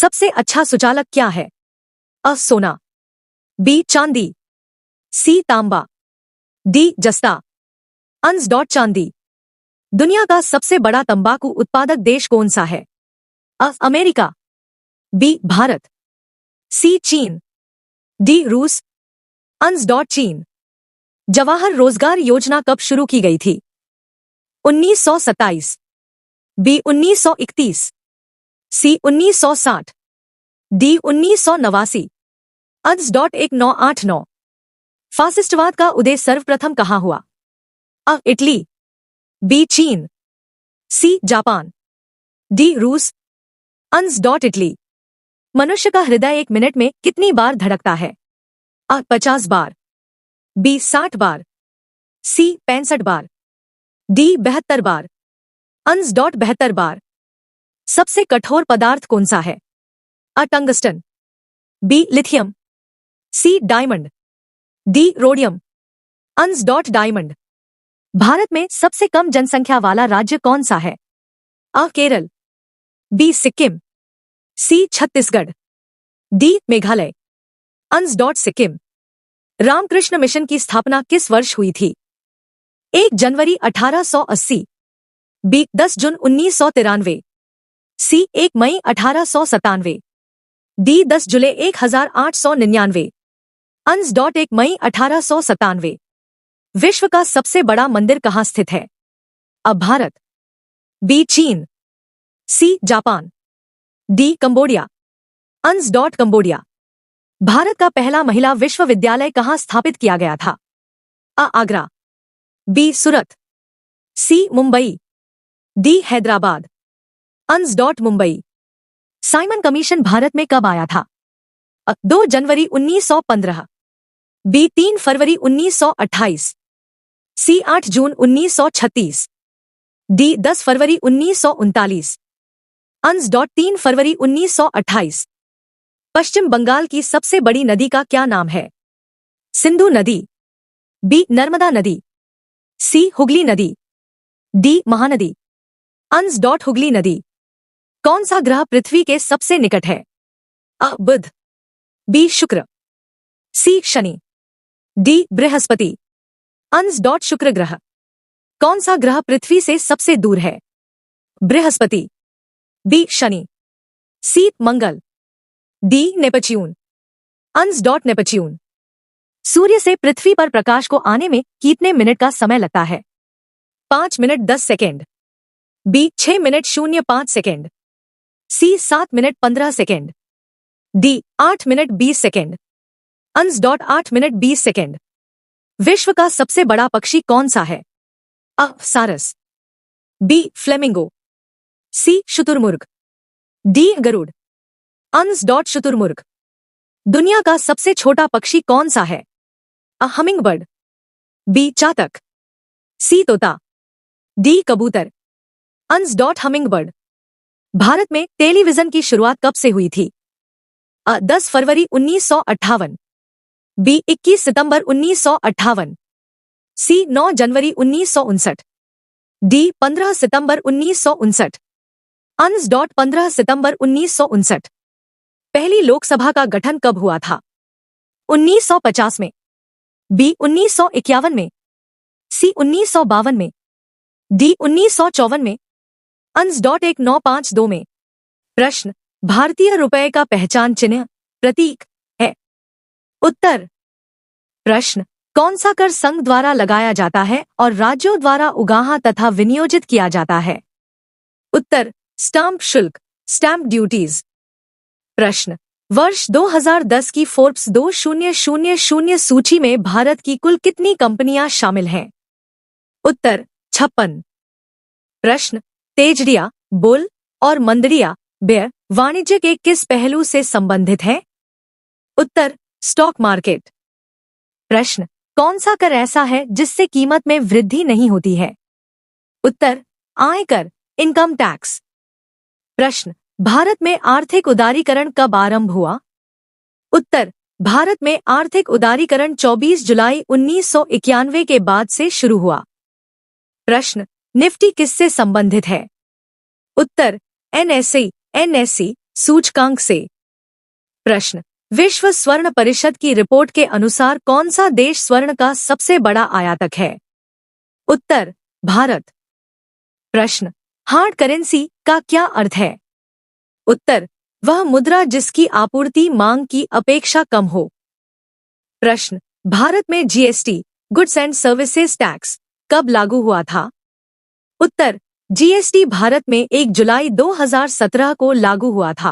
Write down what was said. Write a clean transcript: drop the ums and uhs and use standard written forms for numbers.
सबसे अच्छा सुचालक क्या है? अ सोना, बी चांदी, सी तांबा, डी जस्ता। अंस डॉट चांदी। दुनिया का सबसे बड़ा तंबाकू उत्पादक देश कौन सा है? अ अमेरिका, बी भारत, सी चीन, डी रूस। अंस डॉट चीन। जवाहर रोजगार योजना कब शुरू की गई थी? 1927, बी 1931, सी 1960, डी 1989। अंस डॉट 1989। फासिस्टवाद का उदय सर्वप्रथम कहाँ हुआ? अ इटली, बी चीन, सी जापान, डी रूस। अंस डॉट इटली। मनुष्य का हृदय 1 मिनट में कितनी बार धड़कता है? अ 50 बार, बी 60 बार, सी 65 बार, डी 72 बार। अंस डॉट 72 बार। सबसे कठोर पदार्थ कौन सा है? अ टंगस्टन, बी लिथियम, सी डायमंड, डी रोडियम। अंस डॉट डायमंड। भारत में सबसे कम जनसंख्या वाला राज्य कौन सा है? अ केरल, बी सिक्किम, सी छत्तीसगढ़, डी मेघालय। अंस डॉट सिक्किम। रामकृष्ण मिशन की स्थापना किस वर्ष हुई थी? 1 जनवरी 1880, बी 10 जून 1993, सी 1 मई 1897, डी 10 जुलाई 1899। अंस डॉट 1 मई 1897। विश्व का सबसे बड़ा मंदिर कहाँ स्थित है? अ भारत, बी चीन, सी जापान, डी कंबोडिया। अंस डॉट कंबोडिया। भारत का पहला महिला विश्वविद्यालय कहाँ स्थापित किया गया था? अ आगरा, बी सूरत, सी मुंबई, डी हैदराबाद। अंस dot Mumbai. Simon commission Bharat में कब आया था? अ 2 जनवरी 1915, बी 3 फरवरी 1928, सी 8 जून 1936, डी 10 फरवरी 1939। अंस डॉट 3 फरवरी 1928। पश्चिम बंगाल की सबसे बड़ी नदी का क्या नाम है? सिंधु नदी, बी नर्मदा नदी, सी हुगली नदी, डी महानदी। अंस डॉट हुगली नदी। कौन सा ग्रह पृथ्वी के सबसे निकट है? अ बुध, बी शुक्र, सी शनि, डी बृहस्पति। अंस डॉट शुक्र ग्रह। कौन सा ग्रह पृथ्वी से सबसे दूर है? बृहस्पति, बी शनि, सी मंगल, डी नेपच्यून। अंस डॉट नेपच्यून। सूर्य से पृथ्वी पर प्रकाश को आने में कितने मिनट का समय लगता है? 5 minute 10 second, B 6 minute 05 second, C 7 minute 15 second, D 8 minute 20 second. Ans dot 8 minute 20 second. विश्व का सबसे बड़ा पक्षी कौन सा है? अ सारस, बी फ्लेमिंगो, सी शुतुरमुर्ग, डी गरुड़। अंस डॉट शुतुरमुर्ग। दुनिया का सबसे छोटा पक्षी कौन सा है? अ हमिंगबर्ड, बी चातक, सी तोता, डी कबूतर। अंस डॉट हमिंगबर्ड। भारत में टेलीविजन की शुरुआत कब से हुई थी? अ 10 फरवरी 1958, बी 21 सितंबर 1958, सी 9 जनवरी 1959, डी 15 सितंबर 1959। अंस डॉट 15 सितंबर 1959। पहली लोकसभा का गठन कब हुआ था? 1950 में, बी 1951 में, सी 1952 में, डी 1954 में। अंस डॉट 1952 में। प्रश्न, भारतीय रुपये का पहचान चिन्ह प्रतीक है? उत्तर। प्रश्न, कौन सा कर संघ द्वारा लगाया जाता है और राज्यों द्वारा उगाहा तथा विनियोजित किया जाता है? उत्तर, स्टाम्प शुल्क, स्टैम्प ड्यूटीज। प्रश्न, वर्ष 2010 की फोर्ब्स 2000 सूची में भारत की कुल कितनी कंपनियां शामिल हैं? उत्तर, 56। प्रश्न, तेजड़िया, बुल और मंदड़िया बेयर वाणिज्य के किस पहलू से संबंधित है? उत्तर, स्टॉक मार्केट। प्रश्न, कौन सा कर ऐसा है जिससे कीमत में वृद्धि नहीं होती है? उत्तर, आयकर, इनकम टैक्स। प्रश्न, भारत में आर्थिक उदारीकरण कब आरंभ हुआ? उत्तर, भारत में आर्थिक उदारीकरण 24 जुलाई 1991 के बाद से शुरू हुआ। प्रश्न, निफ्टी किससे संबंधित है? उत्तर, एनएसई सूचकांक से। प्रश्न, विश्व स्वर्ण परिषद की रिपोर्ट के अनुसार कौन सा देश स्वर्ण का सबसे बड़ा आयातक है? उत्तर, भारत। प्रश्न, हार्ड करेंसी का क्या अर्थ है? उत्तर, वह मुद्रा जिसकी आपूर्ति मांग की अपेक्षा कम हो। प्रश्न, भारत में GST goods and services tax कब लागू हुआ था? उत्तर, जीएसटी भारत में 1 जुलाई 2017 को लागू हुआ था।